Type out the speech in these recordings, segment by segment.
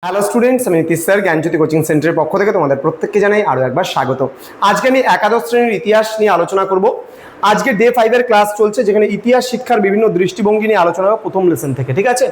Hello students, আমি Nitish sir জ্ঞানজ্যোতি coaching সেন্টারের পক্ষ থেকে তোমাদের প্রত্যেককে জানাই আরও একবার স্বাগত। আজকে আমি একাদশ শ্রেণীর ইতিহাস নিয়ে আলোচনা করব। আজকে ডে 5 এর ক্লাস চলছে, যেখানে ইতিহাস শিক্ষার বিভিন্ন দৃষ্টিভঙ্গি নিয়ে আলোচনা হবে প্রথম লেসন থেকে। ঠিক আছে,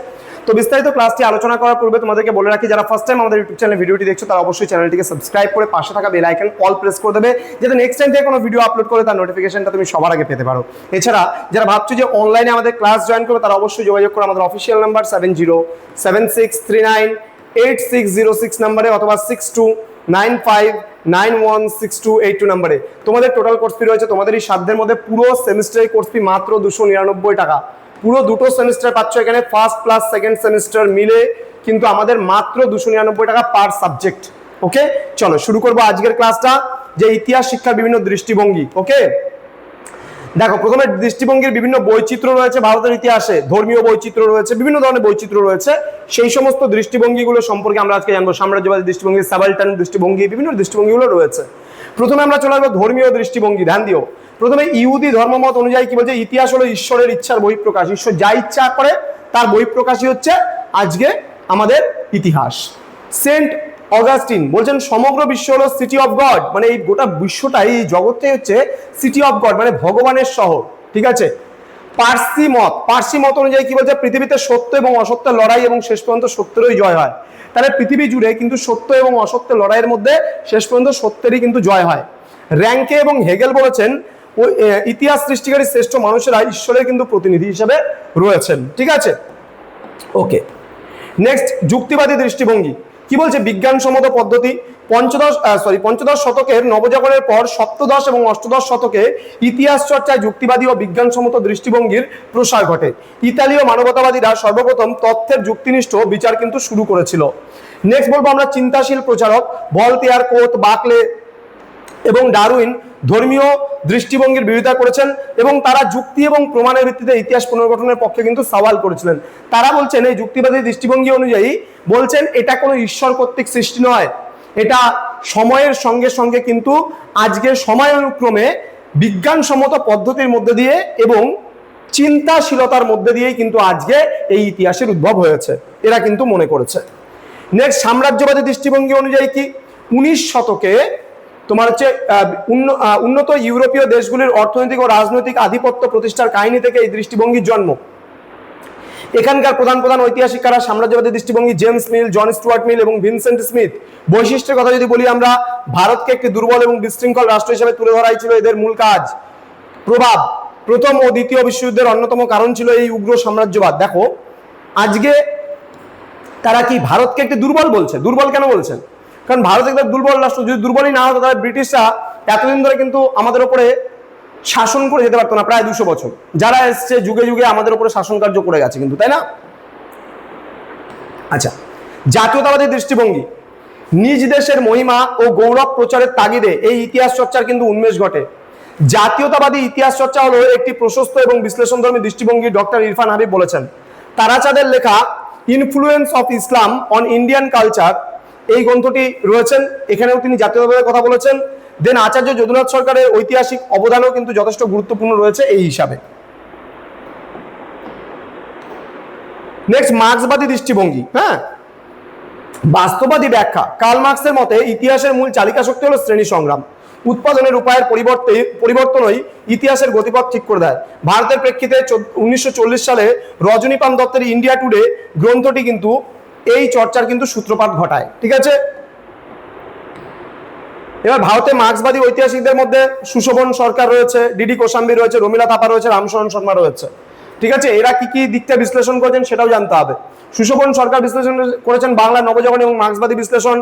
তো বিস্তারিত ক্লাসটি আলোচনা করার পূর্বে তোমাদেরকে বলে রাখি, যারা ফার্স্ট টাইম আমাদের ইউটিউব চ্যানেলে ভিডিওটি দেখছো তারা অবশ্যই চ্যানেলটিকে সাবস্ক্রাইব করে পাশে থাকা বেল আইকন অল প্রেস করে দেবে, যাতে নেক্সট টাইম থেকে কোনো ভিডিও আপলোড করে তার নোটিফিকেশনটা তুমি সবার আগে পেতে পারো। এছাড়া যারা ভাবছো যে অনলাইনে আমাদের ক্লাস জয়েন করবে, তারা অবশ্যই যোগাযোগ করো আমাদের অফিসিয়াল নাম্বার 7076398606 নম্বরে অথবা 6295916282 নম্বরে। তোমাদের টোটাল কোর্স ফি রয়েছে তোমাদের এই সাধ্যের মধ্যে। পুরো সেমিস্টারের কোর্স ফি মাত্র 299 টাকা। পুরো দুটো সেমিস্টার পাচ্ছ এখানে, ফার্স্ট প্লাস সেকেন্ড সেমিস্টার মিলে কিন্তু আমাদের মাত্র 299 টাকা পার সাবজেক্ট। ওকে, চলো শুরু করবো আজকের ক্লাসটা, যে ইতিহাস শিক্ষার বিভিন্ন দৃষ্টিভঙ্গি। ওকে, দেখো প্রথমে দৃষ্টিভঙ্গির বিভিন্ন বৈচিত্র্য রয়েছে ভারতের ইতিহাসে, ধর্মীয় বৈচিত্র্য রয়েছে, বিভিন্ন ধরনের বৈচিত্র্য রয়েছে। সেই সমস্ত দৃষ্টিভঙ্গিগুলো সম্পর্কে আমরা আজকে জানবো। সাম্রাজ্যবাদী দৃষ্টিভঙ্গি, সাবালটান দৃষ্টিভঙ্গি, বিভিন্ন দৃষ্টিভঙ্গিগুলো রয়েছে। প্রথমে আমরা চলে আসবো ধর্মীয় দৃষ্টিভঙ্গি। ধ্যান দিও, প্রথমে ইহুদি ধর্মমত অনুযায়ী কি বলছে, ইতিহাস হলো ঈশ্বরের ইচ্ছার বহিঃপ্রকাশ। ঈশ্বর যা ইচ্ছা করে তার বহিঃপ্রকাশই হচ্ছে আজকে আমাদের ইতিহাস। সেন্ট অগাস্টিন বলছেন সমগ্র বিশ্ব হলো সিটি অফ গড, মানে এই গোটা বিশ্বটাই, এই জগৎটাই হচ্ছে সিটি অফ গড, মানে ভগবানের শহর। ঠিক আছে। পার্সি মত অনুযায়ী কি বলছে, পৃথিবীতে সত্য এবং অসত্যের লড়াই এবং শেষ পর্যন্ত সত্যেরই জয় হয়। তাহলে পৃথিবী জুড়ে কিন্তু সত্য এবং অসত্যের লড়াইয়ের মধ্যে শেষ পর্যন্ত সত্যেরই কিন্তু জয় হয়। র্যাঙ্কে এবং হেগেল বলেছেন ওই ইতিহাস সৃষ্টিকারী শ্রেষ্ঠ মানুষেরা ঈশ্বরের কিন্তু প্রতিনিধি হিসেবে রয়েছেন। ঠিক আছে, ওকে। নেক্সট, যুক্তিবাদী দৃষ্টিভঙ্গি কি বলছে, বিজ্ঞানসম্মত পদ্ধতি। পঞ্চদশ শতকের নবজাগরণের পর সপ্তদশ এবং অষ্টদশ শতকে ইতিহাস চর্চায় যুক্তিবাদী ও বিজ্ঞানসম্মত দৃষ্টিভঙ্গির প্রসার ঘটে। ইতালীয় মানবতাবাদীরা সর্বপ্রথম তথ্যের যুক্তিনিষ্ঠ বিচার কিন্তু শুরু করেছিল। নেক্সট বলবো আমরা চিন্তাশীল প্রচারক। ভলতেয়ার, কোত, বাকলে এবং ডারউইন ধর্মীয় দৃষ্টিভঙ্গির বিরোধিতা করেছেন এবং তারা যুক্তি এবং প্রমাণের ভিত্তিতে ইতিহাস পুনর্গঠনের পক্ষে কিন্তু সওয়াল করেছিলেন। তারা বলছেন এই যুক্তিবাদী দৃষ্টিভঙ্গি অনুযায়ী বলছেন এটা কোনো ঈশ্বর কর্তৃক সৃষ্টি নয়, এটা সময়ের সঙ্গে সঙ্গে কিন্তু আজকের সময়ানুক্রমে বিজ্ঞানসম্মত পদ্ধতির মধ্যে দিয়ে এবং চিন্তাশীলতার মধ্যে দিয়েই কিন্তু আজকে এই ইতিহাসের উদ্ভব হয়েছে, এরা কিন্তু মনে করেছে। নেক্সট, সাম্রাজ্যবাদী দৃষ্টিভঙ্গি অনুযায়ী কি 19 শতকে তোমার হচ্ছে উন্নত ইউরোপীয় দেশগুলির অর্থনৈতিক ও রাজনৈতিক আধিপত্য প্রতিষ্ঠার কাহিনী থেকে এই দৃষ্টিভঙ্গির জন্ম। এখানকার প্রধান প্রধান ঐতিহাসিক কারা, সাম্রাজ্যবাদী দৃষ্টিভঙ্গি জেমস মিল, জন স্টুয়ার্ট মিল এবং ভিনসেন্ট স্মিথ। বৈশিষ্ট্যের কথা যদি বলি আমরা, ভারতকে একটি দুর্বল এবং বিশৃঙ্খল রাষ্ট্র হিসেবে তুলে ধরাই ছিল এদের মূল কাজ। প্রভাব, প্রথম ও দ্বিতীয় বিশ্বযুদ্ধের অন্যতম কারণ ছিল এই উগ্র সাম্রাজ্যবাদ। দেখো আজকে তারা কি ভারতকে একটি দুর্বল বলছে, দুর্বল কেন বলছেন, কারণ ভারত একটা দুর্বল রাষ্ট্র। যদি দুর্বলই না হতো তাহলে ব্রিটিশরা এতদিন ধরে কিন্তু আমাদের উপরে শাসন করে যেতে পারতো না, প্রায় 200 বছর। যারা এসছে যুগে যুগে আমাদের উপরে শাসন কার্য করে গেছে কিন্তু, তাই না? আচ্ছা, জাতীয়তাবাদী দৃষ্টিভঙ্গি। নিজ দেশের মহিমা ও গৌরব প্রচারের তাগিদে এই ইতিহাস চর্চার কিন্তু উন্মেষ ঘটে। জাতীয়তাবাদী ইতিহাস চর্চা হলো একটি প্রশস্ত এবং বিশ্লেষণধর্মী দৃষ্টিভঙ্গি, ডক্টর ইরফান হাবিব বলেছেন। তারাচাঁদের লেখা influence of Islam on Indian culture এই গ্রন্থটি রয়েছেন, এখানেও তিনি জাতীয়তাবাদের কথা বলেছেন। দেন আচার্য যদুনাথ সরকারের ঐতিহাসিক অবদানও কিন্তু যথেষ্ট গুরুত্বপূর্ণ রয়েছে এই হিসাবে। নেক্সট, মার্ক্সবাদী দৃষ্টিভঙ্গি। হ্যাঁ, বাস্তববাদী ব্যাখ্যা। কার্ল মার্ক্সের মতে ইতিহাসের মূল চালিকা শক্তি হলো শ্রেণী সংগ্রাম। উৎপাদনের উপায়ের পরিবর্তনই ইতিহাসের গতিপথ ঠিক করে দেয়। ভারতের প্রেক্ষিতে 1940 সালে রজনীকান্ত দত্তের ইন্ডিয়া টুডে গ্রন্থটি কিন্তু এই চর্চার কিন্তু সূত্রপাত ঘটায়। ঠিক আছে, এবার ভারতে মার্ক্সবাদী ঐতিহাসিকদের মধ্যে সুশোভন সরকার রয়েছে, ডিডি কোশাম্বী রয়েছে, রমিলা থাপা রয়েছে, রামশরণ শর্মা রয়েছে। ঠিক আছে, এরা কি কি দিকটা বিশ্লেষণ করেছেন সেটাও জানতে হবে। সুশোভন সরকার বিশ্লেষণ করেছেন বাংলা নবজাগরণ এবং মার্ক্সবাদী বিশ্লেষণ,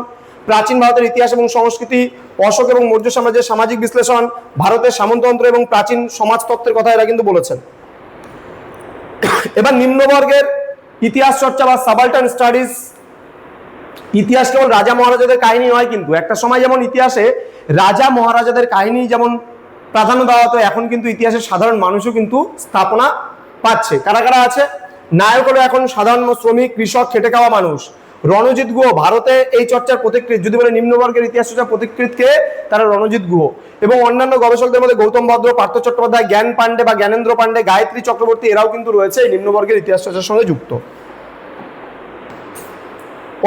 প্রাচীন ভারতের ইতিহাস এবং সংস্কৃতি, অশোক এবং মৌর্য সাম্রাজ্যের সামাজিক বিশ্লেষণ, ভারতের সামন্ততন্ত্র এবং প্রাচীন সমাজতত্ত্বের কথা এরা কিন্তু বলেছেন। এবার নিম্নবর্গের ইতিহাস চর্চা বা সাবালটান স্টাডিজ। ইতিহাস কেবল রাজা মহারাজাদের কাহিনী নয়, কিন্তু একটা সময় যেমন ইতিহাসে রাজা মহারাজাদের কাহিনী যেমন প্রাধান্য দেওয়া হতো, এখন কিন্তু ইতিহাসের সাধারণ মানুষও কিন্তু স্থাপনা পাচ্ছে। কারা কারা আছে? নায়ক হলো এখন সাধারণ শ্রমিক, কৃষক, খেটে খাওয়া মানুষ। রণজিৎ গুহ ভারতে এই চর্চার পথিকৃৎ। যদি বলে নিম্নবর্গের ইতিহাস চর্চার পথিকৃৎকে, তারা রণজিৎ গুহ এবং অন্যান্য গবেষকদের মধ্যে গৌতম ভদ্র, পার্থ চট্টোপাধ্যায়, জ্ঞান পাণ্ডে বা জ্ঞানেন্দ্র পাণ্ডে, গায়ত্রী চক্রবর্তী, এরাও কিন্তু রয়েছে এই নিম্নবর্গের ইতিহাস চর্চার সঙ্গে যুক্ত।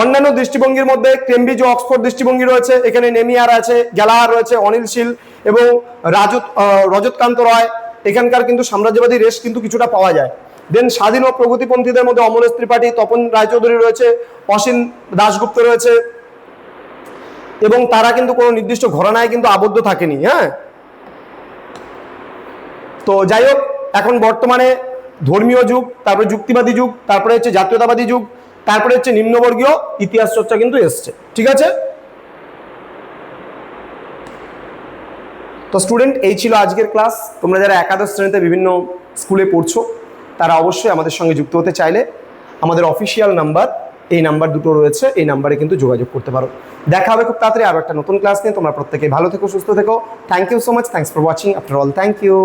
অন্যান্য দৃষ্টিভঙ্গির মধ্যে কেমব্রিজ ও অক্সফোর্ড দৃষ্টিভঙ্গি রয়েছে, এখানে নেমিয়ার আছে, গ্যালাহার রয়েছে, অনিল শীল এবং রজতকান্ত রয়, এখানকার কিন্তু সাম্রাজ্যবাদী রেশ কিন্তু কিছুটা পাওয়া যায়। দেন স্বাধীন ও প্রগতিপন্থীদের মধ্যে অমলেশ ত্রিপাঠী, তপন রায়চৌধুরী রয়েছে, অসীম দাশগুপ্ত রয়েছে, এবং তারা কিন্তু কোনো নির্দিষ্ট ঘরানায় কিন্তু আবদ্ধ থাকেনি। হ্যাঁ, তো যাই হোক, এখন বর্তমানে ধর্মীয় যুগ, তারপরে যুক্তিবাদী যুগ, তারপরে হচ্ছে জাতীয়তাবাদী যুগ, তারপরে হচ্ছে নিম্নবর্গীয় ইতিহাস চর্চা কিন্তু এসছে। ঠিক আছে, তো স্টুডেন্ট এই ছিল আজকের ক্লাস। তোমরা যারা একাদশ শ্রেণীতে বিভিন্ন স্কুলে পড়ছো তারা অবশ্যই আমাদের সঙ্গে যুক্ত হতে চাইলে আমাদের অফিসিয়াল নাম্বার, এই নাম্বার দুটো রয়েছে, এই নাম্বারে কিন্তু যোগাযোগ করতে পারো। দেখা হবে খুব তাড়াতাড়ি আরও একটা নতুন ক্লাস নিয়ে। তোমরা প্রত্যেকে ভালো থেকো, সুস্থ থেকো। Thank you so much, thanks for watching. After all, thank you.